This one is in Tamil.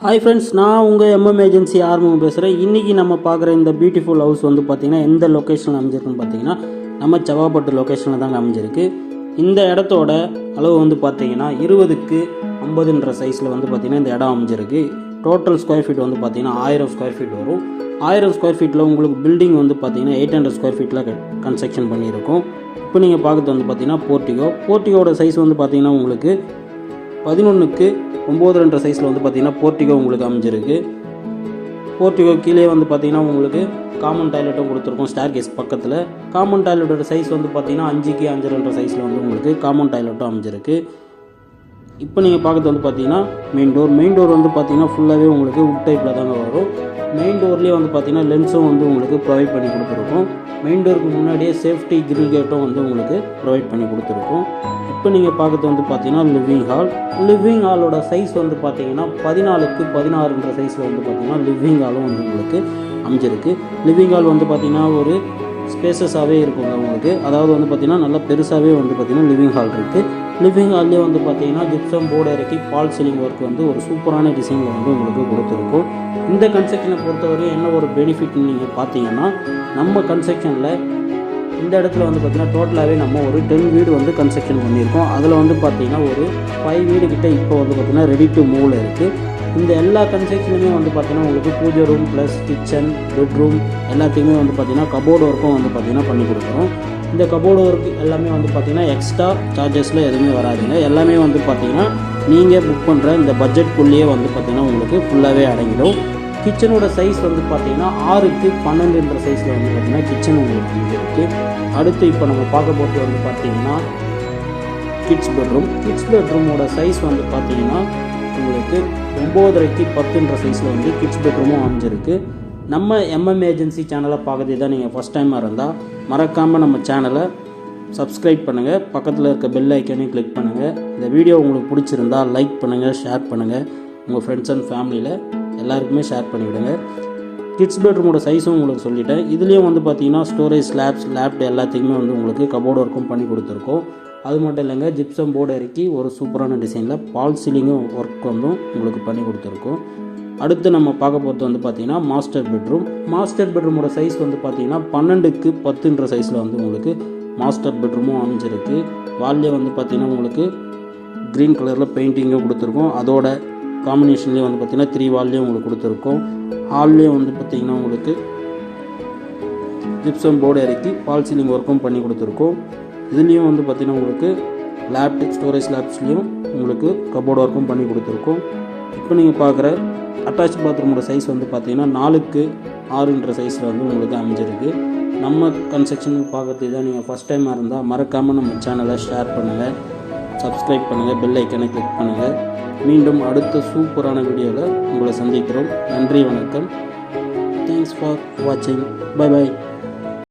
ஹாய் ஃப்ரெண்ட்ஸ், நான் உங்கள் எம்எம் ஏஜென்சி ஆர்வம் பேசுகிறேன். இன்றைக்கி நம்ம பார்க்குற இந்த பியூட்டிஃபுல் ஹவுஸ் வந்து பார்த்திங்கன்னா எந்த லொக்கேஷனில் அமைஞ்சிருக்குன்னு பார்த்தீங்கன்னா நம்ம செவ்வாப்பட்டு லொக்கேஷனில் தாங்க அமைஞ்சிருக்கு. இந்த இடத்தோட அளவு வந்து பார்த்திங்கன்னா 20க்கு 50ன்ற சைஸில் வந்து பார்த்திங்கன்னா இந்த இடம் அமைஞ்சிருக்கு. டோட்டல் ஸ்கொயர் ஃபீட் வந்து பார்த்திங்கன்னா 1000 ஸ்கொயர் ஃபீட் வரும். 1000 ஸ்கொயர் ஃபீட்டில் உங்களுக்கு பில்டிங் வந்து பார்த்திங்கன்னா 800 ஸ்கொயர் ஃபீட்டில் கன்ஸ்ட்ரக்ஷன் பண்ணியிருக்கோம். இப்போ நீங்கள் பார்க்குறது வந்து பார்த்திங்கன்னா போர்ட்டிகோட சைஸ் வந்து பார்த்திங்கன்னா உங்களுக்கு 11க்கு 9 சைஸில் வந்து பார்த்திங்கன்னா போர்ட்டிகோ உங்களுக்கு அமைஞ்சிருக்கு. போர்ட்டிகோ கீழே வந்து பார்த்திங்கன்னா உங்களுக்கு காமன் டாய்லெட்டும் கொடுத்துருக்கோம். ஸ்டேர் கேஸ் பக்கத்தில் காமன் டாய்லெட்டோட சைஸ் வந்து பார்த்திங்கன்னா 5க்கு 5.5 சைஸில் வந்து உங்களுக்கு காமன் டாய்லெட்டும் அமைஞ்சிருக்கு. இப்போ நீங்கள் பார்க்குறது வந்து பார்த்திங்கன்னா மெயின் டோர் வந்து பார்த்திங்கன்னா ஃபுல்லாகவே உங்களுக்கு உட் டைப்பில் தாங்க வரும். மெயின் டோர்லேயே வந்து பார்த்திங்கன்னா லென்ஸும் வந்து உங்களுக்கு ப்ரொவைட் பண்ணி கொடுத்துருக்கோம். மெயின் டோருக்கு முன்னாடியே சேஃப்டி கிரில் கேட்டும் வந்து உங்களுக்கு ப்ரொவைட் பண்ணி கொடுத்துருக்கோம். இப்போ நீங்கள் பார்க்குறது வந்து பார்த்திங்கன்னா லிவிங் ஹாலோட சைஸ் வந்து பார்த்திங்கன்னா 14க்கு 16 சைஸில் வந்து பார்த்திங்கன்னா லிவிங் ஹாலும் வந்து உங்களுக்கு அமைஞ்சிருக்கு. லிவிங் ஹால் வந்து பார்த்திங்கன்னா ஒரு ஸ்பேசஸாகவே இருக்குங்க உங்களுக்கு. அதாவது வந்து பார்த்திங்கன்னா நல்லா பெருசாகவே வந்து பார்த்திங்கன்னா லிவிங் ஹால் இருக்குது. லிவிங் ஹால்லேயே வந்து பார்த்திங்கன்னா ஜிப்சம் போர்டு இறக்கி பால் சீலிங் ஒர்க் வந்து ஒரு சூப்பரான டிசைனில் வந்து உங்களுக்கு கொடுத்துருக்கும். இந்த கன்ஸ்ட்ரக்ஷனை பொறுத்தவரை என்ன ஒரு பெனிஃபிட்னு நீங்கள் பார்த்தீங்கன்னா, நம்ம கன்ஸ்ட்ரக்ஷனில் இந்த இடத்துல வந்து பார்த்திங்கன்னா டோட்டலாகவே நம்ம ஒரு 10 வீடு வந்து கன்ஸ்ட்ரக்ஷன் பண்ணியிருக்கோம். அதில் வந்து பார்த்திங்கன்னா ஒரு 5 வீடு கிட்ட இப்போ வந்து பார்த்திங்கன்னா ரெடி டு மூவில் இருக்குது. இந்த எல்லா கன்ஸ்ட்ரக்ஷனுமே வந்து பார்த்திங்கன்னா உங்களுக்கு பூஜை ரூம் ப்ளஸ் கிச்சன் பெட்ரூம் எல்லாத்தையுமே வந்து பார்த்திங்கன்னா கபோர்டு ஒர்க்கும் வந்து பார்த்திங்கன்னா பண்ணி கொடுக்குறோம். இந்த கபோர்டு ஒர்க் எல்லாமே வந்து பார்த்திங்கன்னா எக்ஸ்ட்ரா சார்ஜஸில் எதுவுமே வராதுங்க. எல்லாமே வந்து பார்த்திங்கன்னா நீங்கள் புக் பண்ணுற இந்த பட்ஜெட்குள்ளேயே வந்து பார்த்திங்கன்னா உங்களுக்கு ஃபுல்லாகவே அடங்கிடும். கிச்சனோட சைஸ் வந்து பார்த்திங்கன்னா 6க்கு 12 சைஸில் வந்து பார்த்திங்கன்னா கிச்சன் உங்களுக்கு இருக்குது. அடுத்து இப்போ நம்ம பார்க்க போகிறது வந்து பார்த்திங்கன்னா கிட்ஸ் பெட்ரூமோட சைஸ் வந்து பார்த்திங்கன்னா உங்களுக்கு 9.5க்கு 10 சைஸில் வந்து கிட்ஸ் பெட்ரூமும் அமைஞ்சிருக்கு. நம்ம எம்எம் ஏஜென்சி சேனலை பார்க்கறது தான் நீங்கள் ஃபஸ்ட் டைமாக இருந்தால் மறக்காமல் நம்ம சேனலை சப்ஸ்கிரைப் பண்ணுங்கள். பக்கத்தில் இருக்க பெல் ஐக்கானையும் கிளிக் பண்ணுங்கள். இந்த வீடியோ உங்களுக்கு பிடிச்சிருந்தால் லைக் பண்ணுங்கள், ஷேர் பண்ணுங்கள். உங்கள் ஃப்ரெண்ட்ஸ் அண்ட் ஃபேமிலியில் எல்லாருக்குமே ஷேர் பண்ணிவிடுங்க. கிட்ஸ் பெட்ரூமோட சைஸும் உங்களுக்கு சொல்லிட்டேன். இதுலேயும் வந்து பார்த்திங்கன்னா ஸ்டோரேஜ் லேப்ட் எல்லாத்துக்குமே வந்து உங்களுக்கு கபோர்டு ஒர்க்கும் பண்ணி கொடுத்துருக்கோம். அது மட்டும் இல்லைங்க, ஜிப்சம் போர்டு இறக்கி ஒரு சூப்பரான டிசைனில் பால் சீலிங்கும் ஒர்க் வந்து உங்களுக்கு பண்ணி கொடுத்துருக்கோம். அடுத்து நம்ம பார்க்க போகிறது வந்து பார்த்திங்கன்னா மாஸ்டர் பெட்ரூமோட சைஸ் வந்து பார்த்திங்கன்னா 12க்கு 10 சைஸில் வந்து உங்களுக்கு மாஸ்டர் பெட்ரூமும் அமைஞ்சிருக்கு. வால்லே வந்து பார்த்திங்கன்னா உங்களுக்கு க்ரீன் கலரில் பெயிண்டிங்கும் கொடுத்துருக்கோம். அதோட காம்பினேஷன்லேயே வந்து பார்த்திங்கன்னா 3 வால்லேயும் உங்களுக்கு கொடுத்துருக்கோம். ஹால்லேயே வந்து பார்த்திங்கன்னா உங்களுக்கு ஜிப்சம் போர்டு இறக்கி பால் சீலிங் ஒர்க்கும் பண்ணி கொடுத்துருக்கோம். இதுலேயும் வந்து பார்த்திங்கன்னா உங்களுக்கு ஸ்டோரேஜ் லேப்ஸ்லேயும் உங்களுக்கு கபோர்டு ஒர்க்கும் பண்ணி கொடுத்துருக்கோம். இப்போ நீங்கள் பார்க்குற அட்டாச் பாத்ரூமோட சைஸ் வந்து பார்த்திங்கன்னா 4க்கு 6 சைஸில் வந்து உங்களுக்கு அமைஞ்சிருக்கு. நம்ம கன்ஸ்ட்ரக்ஷனுக்கு பார்க்குறது தான் நீங்கள் ஃபஸ்ட் டைமாக இருந்தால் மறக்காமல் நம்ம சேனலை ஷேர் பண்ணுங்கள், சப்ஸ்கிரைப் பண்ணுங்கள், பெல் ஐக்கனை கிளிக் பண்ணுங்கள். மீண்டும் அடுத்த சூப்பரான வீடியோவில் உங்களை சந்திக்கிறோம். நன்றி, வணக்கம். தேங்க்ஸ் ஃபார் வாட்சிங். பை.